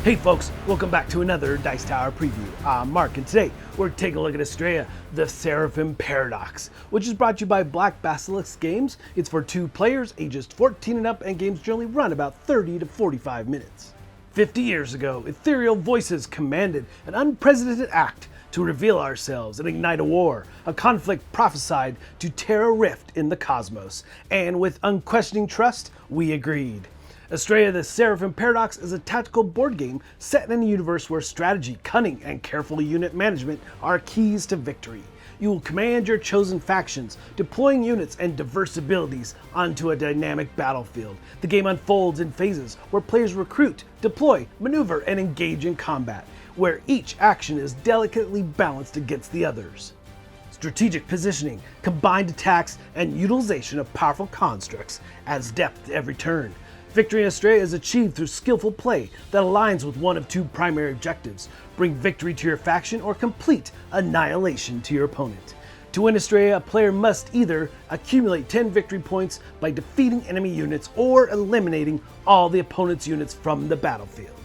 Hey folks, welcome back to another Dice Tower preview. I'm Mark, and today we're taking a look at Astraea, the Seraphim Paradox, which is brought to you by Black Basilisk Games. It's for 2 players, ages 14 and up, and games generally run about 30 to 45 minutes. 50 years ago, ethereal voices commanded an unprecedented act to reveal ourselves and ignite a war, a conflict prophesied to tear a rift in the cosmos, and with unquestioning trust, we agreed. Astraea, the Seraphim Paradox is a tactical board game set in a universe where strategy, cunning, and careful unit management are keys to victory. You will command your chosen factions, deploying units and diverse abilities onto a dynamic battlefield. The game unfolds in phases where players recruit, deploy, maneuver, and engage in combat, where each action is delicately balanced against the others. Strategic positioning, combined attacks, and utilization of powerful constructs adds depth to every turn. Victory in Astraea is achieved through skillful play that aligns with one of 2 primary objectives: bring victory to your faction or complete annihilation to your opponent. To win Astraea, a player must either accumulate 10 victory points by defeating enemy units or eliminating all the opponent's units from the battlefield.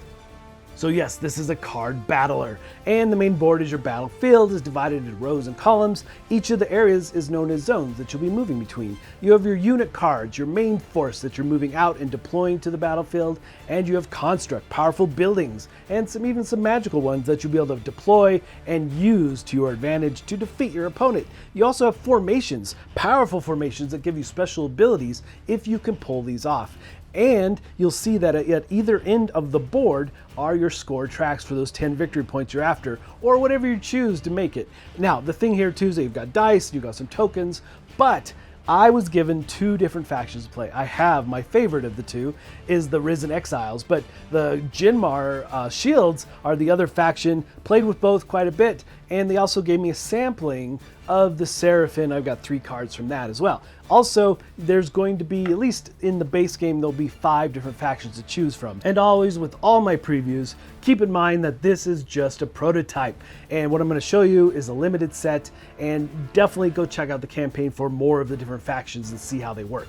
So yes, this is a card battler, and the main board is your battlefield, is divided into rows and columns. Each of the areas is known as zones that you'll be moving between. You have your unit cards, your main force that you're moving out and deploying to the battlefield, and you have construct, powerful buildings, and even some magical ones that you'll be able to deploy and use to your advantage to defeat your opponent. You also have formations, powerful formations that give you special abilities if you can pull these off. And you'll see that at either end of the board are your score tracks for those 10 victory points you're after, or whatever you choose to make it. Now, the thing here too is that you've got dice, you've got some tokens, but I was given 2 different factions to play. I have my favorite of the 2 is the Risen Exiles, but the Jinmar Shields are the other faction. Played with both quite a bit, and they also gave me a sampling of the Seraphim. I've got 3 cards from that as well. Also, there's going to be, at least in the base game, there'll be 5 different factions to choose from. And always with all my previews, keep in mind that this is just a prototype. And what I'm going to show you is a limited set, and definitely go check out the campaign for more of the different factions and see how they work.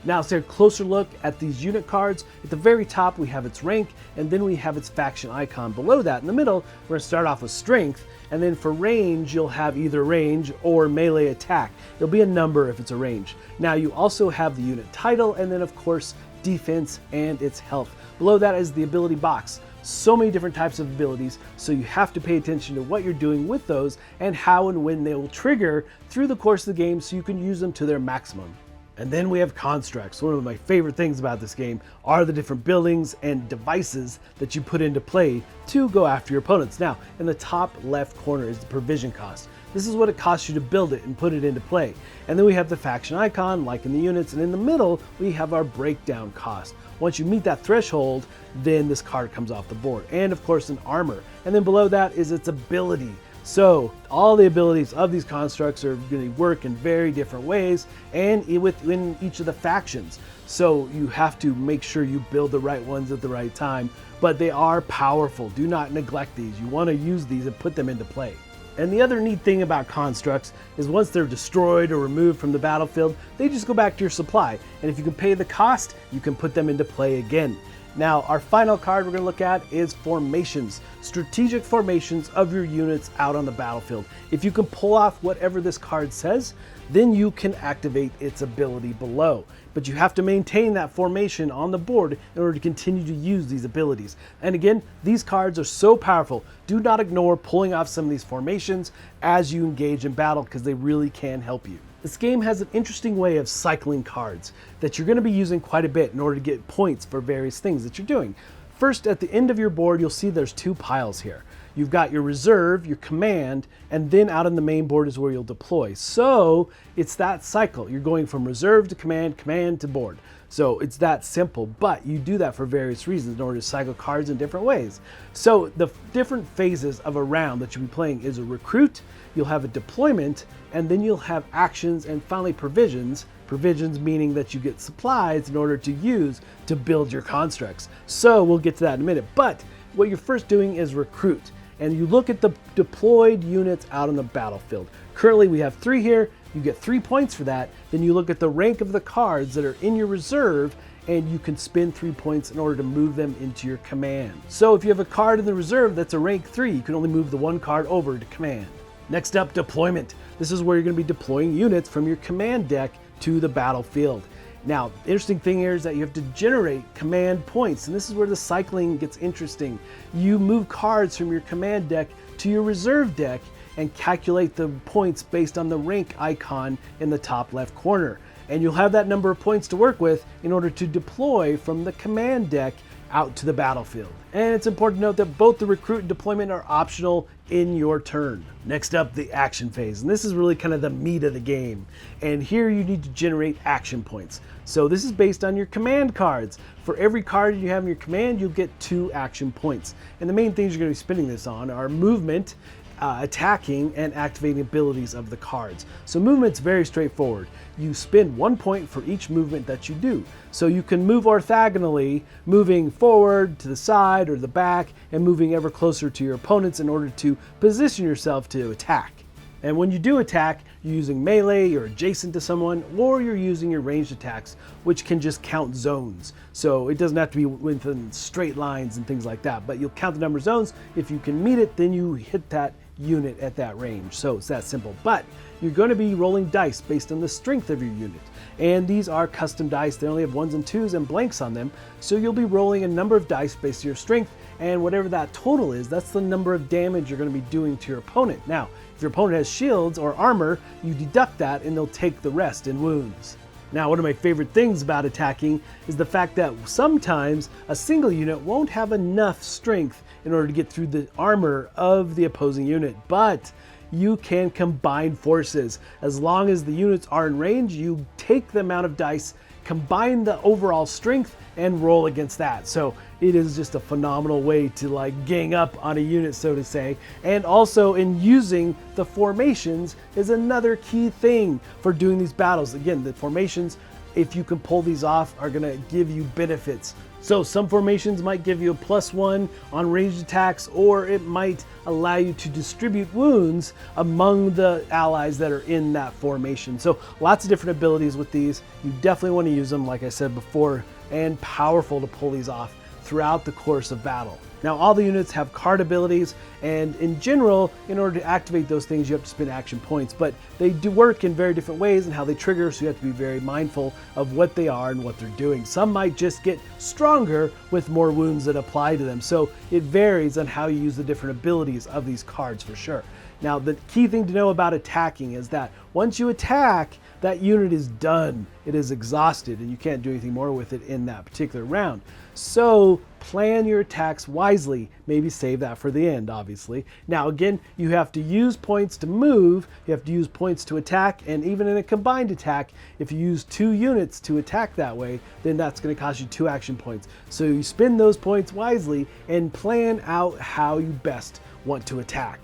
Now let's take a closer look at these unit cards. At the very top we have its rank, and then we have its faction icon. Below that in the middle we're going to start off with strength, and then for range you'll have either range or melee attack. It'll be a number if it's a range. Now you also have the unit title, and then of course defense and its health. Below that is the ability box. So many different types of abilities, so you have to pay attention to what you're doing with those and how and when they will trigger through the course of the game so you can use them to their maximum. And then we have constructs. One of my favorite things about this game are the different buildings and devices that you put into play to go after your opponents. Now, in the top left corner is the provision cost. This is what it costs you to build it and put it into play. And then we have the faction icon, like in the units, and in the middle, we have our breakdown cost. Once you meet that threshold, then this card comes off the board. And of course, an armor. And then below that is its ability. So all the abilities of these constructs are going to work in very different ways and within each of the factions. So you have to make sure you build the right ones at the right time, but they are powerful. Do not neglect these. You want to use these and put them into play. And the other neat thing about constructs is once they're destroyed or removed from the battlefield, they just go back to your supply. And if you can pay the cost, you can put them into play again. Now, our final card we're going to look at is formations, strategic formations of your units out on the battlefield. If you can pull off whatever this card says, then you can activate its ability below. But you have to maintain that formation on the board in order to continue to use these abilities. And again, these cards are so powerful. Do not ignore pulling off some of these formations as you engage in battle, because they really can help you. This game has an interesting way of cycling cards that you're going to be using quite a bit in order to get points for various things that you're doing. First, at the end of your board, you'll see there's 2 piles here. You've got your reserve, your command, and then out on the main board is where you'll deploy. So it's that cycle. You're going from reserve to command, command to board. So it's that simple, but you do that for various reasons in order to cycle cards in different ways. So the different phases of a round that you'll be playing is a recruit, you'll have a deployment, and then you'll have actions, and finally provisions. Provisions meaning that you get supplies in order to use to build your constructs. So we'll get to that in a minute, but what you're first doing is recruit. And you look at the deployed units out on the battlefield. Currently we have 3 here, you get 3 points for that. Then you look at the rank of the cards that are in your reserve, and you can spend 3 points in order to move them into your command. So if you have a card in the reserve that's a rank 3, you can only move the one card over to command. Next up, deployment. This is where you're going to be deploying units from your command deck to the battlefield. Now, the interesting thing here is that you have to generate command points, and this is where the cycling gets interesting. You move cards from your command deck to your reserve deck and calculate the points based on the rank icon in the top left corner. And you'll have that number of points to work with in order to deploy from the command deck out to the battlefield. And it's important to note that both the recruit and deployment are optional in your turn. Next up, the action phase. And this is really kind of the meat of the game. And here you need to generate action points. So this is based on your command cards. For every card you have in your command, you'll get 2 action points. And the main things you're going to be spending this on are movement, attacking, and activating abilities of the cards. So movement's very straightforward. You spend 1 point for each movement that you do. So you can move orthogonally, moving forward to the side or the back, and moving ever closer to your opponents in order to position yourself to attack. And when you do attack, you're using melee, you're adjacent to someone, or you're using your ranged attacks, which can just count zones. So it doesn't have to be within straight lines and things like that, but you'll count the number of zones. If you can meet it, then you hit that unit at that range. So it's that simple. But you're going to be rolling dice based on the strength of your unit. And these are custom dice. They only have 1s and 2s and blanks on them. So you'll be rolling a number of dice based on your strength, and whatever that total is, that's the number of damage you're going to be doing to your opponent. Now, if your opponent has shields or armor, you deduct that and they'll take the rest in wounds. Now, one of my favorite things about attacking is the fact that sometimes a single unit won't have enough strength in order to get through the armor of the opposing unit, but you can combine forces. As long as the units are in range, you take the amount of dice, combine the overall strength, and roll against that. So it is just a phenomenal way to like gang up on a unit, so to say. And also in using the formations is another key thing for doing these battles. Again, the formations, if you can pull these off, are gonna give you benefits. So some formations might give you a +1 on ranged attacks, or it might allow you to distribute wounds among the allies that are in that formation. So lots of different abilities with these. You definitely want to use them, like I said before, and powerful to pull these off throughout the course of battle. Now, all the units have card abilities, and in general, in order to activate those things, you have to spend action points, but they do work in very different ways and how they trigger, so you have to be very mindful of what they are and what they're doing. Some might just get stronger with more wounds that apply to them, so it varies on how you use the different abilities of these cards for sure. Now, the key thing to know about attacking is that once you attack, that unit is done. It is exhausted, and you can't do anything more with it in that particular round. So plan your attacks wisely. Maybe save that for the end, obviously. Now, again, you have to use points to move, you have to use points to attack, and even in a combined attack, if you use 2 units to attack that way, then that's going to cost you 2 action points. So you spend those points wisely and plan out how you best want to attack.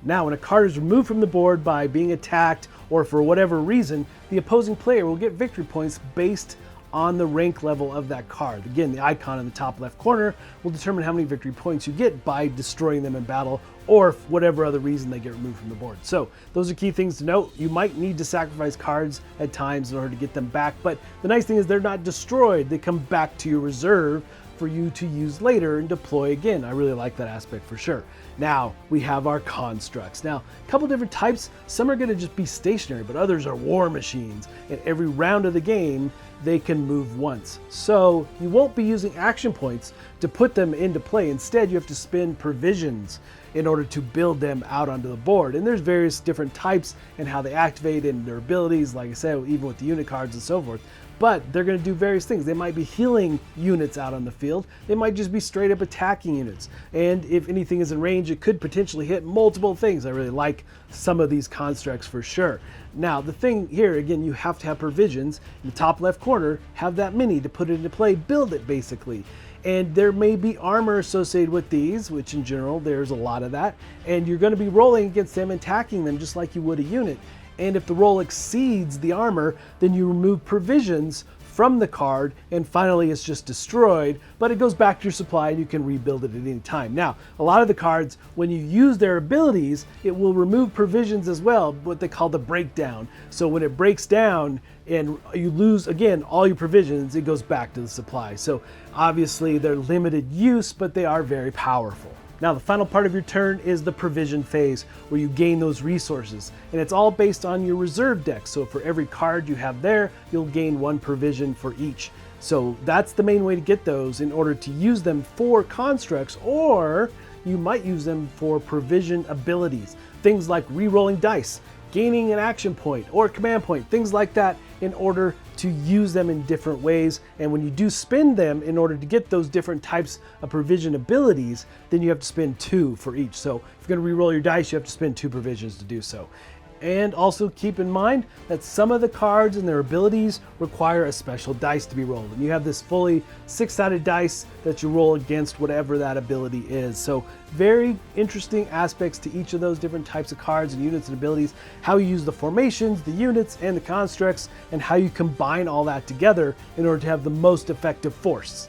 Now, when a card is removed from the board by being attacked or for whatever reason, the opposing player will get victory points based on the rank level of that card. Again, the icon in the top left corner will determine how many victory points you get by destroying them in battle, or for whatever other reason they get removed from the board. So those are key things to note. You might need to sacrifice cards at times in order to get them back, but the nice thing is they're not destroyed. They come back to your reserve for you to use later and deploy again. I really like that aspect for sure. Now we have our constructs. Now, a couple different types. Some are going to just be stationary, but others are war machines. And every round of the game, they can move once. So you won't be using action points to put them into play. Instead, you have to spend provisions in order to build them out onto the board. And there's various different types and how they activate and their abilities, like I said, even with the unit cards and so forth. But they're going to do various things. They might be healing units out on the field. They might just be straight up attacking units. And if anything is in range, it could potentially hit multiple things. I really like some of these constructs for sure. Now, the thing here, again, you have to have provisions. In the top left corner, have that mini to put it into play, build it basically. And there may be armor associated with these, which in general, there's a lot of that. And you're going to be rolling against them and attacking them just like you would a unit. And if the roll exceeds the armor, then you remove provisions from the card, and finally it's just destroyed, but it goes back to your supply and you can rebuild it at any time. Now, a lot of the cards, when you use their abilities, it will remove provisions as well, what they call the breakdown. So when it breaks down and you lose, again, all your provisions, it goes back to the supply. So obviously they're limited use, but they are very powerful. Now, the final part of your turn is the provision phase, where you gain those resources. And it's all based on your reserve deck. So for every card you have there, you'll gain 1 provision for each. So that's the main way to get those in order to use them for constructs, or you might use them for provision abilities. Things like re-rolling dice, gaining an action point or command point, things like that, in order to use them in different ways. And when you do spend them in order to get those different types of provision abilities, then you have to spend 2 for each. So if you're going to re-roll your dice, you have to spend 2 provisions to do so. And also keep in mind that some of the cards and their abilities require a special dice to be rolled. And you have this fully 6-sided dice that you roll against whatever that ability is. So very interesting aspects to each of those different types of cards and units and abilities, how you use the formations, the units, and the constructs, and how you combine all that together in order to have the most effective force.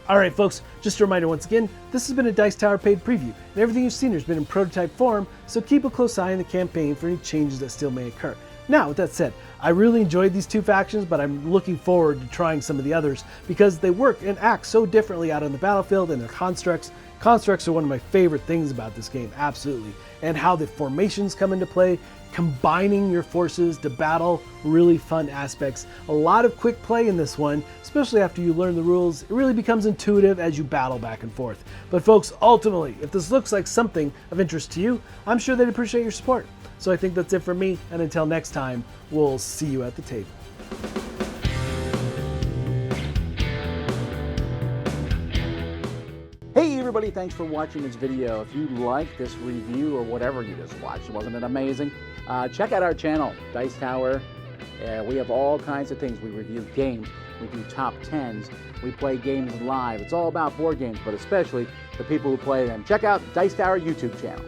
Alright folks, just a reminder once again, this has been a Dice Tower paid preview, and everything you've seen here has been in prototype form, so keep a close eye on the campaign for any changes that still may occur. Now, with that said, I really enjoyed these 2 factions, but I'm looking forward to trying some of the others, because they work and act so differently out on the battlefield and their constructs. Constructs are one of my favorite things about this game, absolutely. And how the formations come into play, combining your forces to battle, really fun aspects. A lot of quick play in this one, especially after you learn the rules. It really becomes intuitive as you battle back and forth. But folks, ultimately, if this looks like something of interest to you, I'm sure they'd appreciate your support. So I think that's it for me, and until next time, we'll see you at the table. Hey everybody, thanks for watching this video. If you like this review or whatever you just watched, wasn't it amazing? Check out our channel, Dice Tower. We have all kinds of things. We review games, we do top 10s, we play games live. It's all about board games, but especially the people who play them. Check out Dice Tower YouTube channel.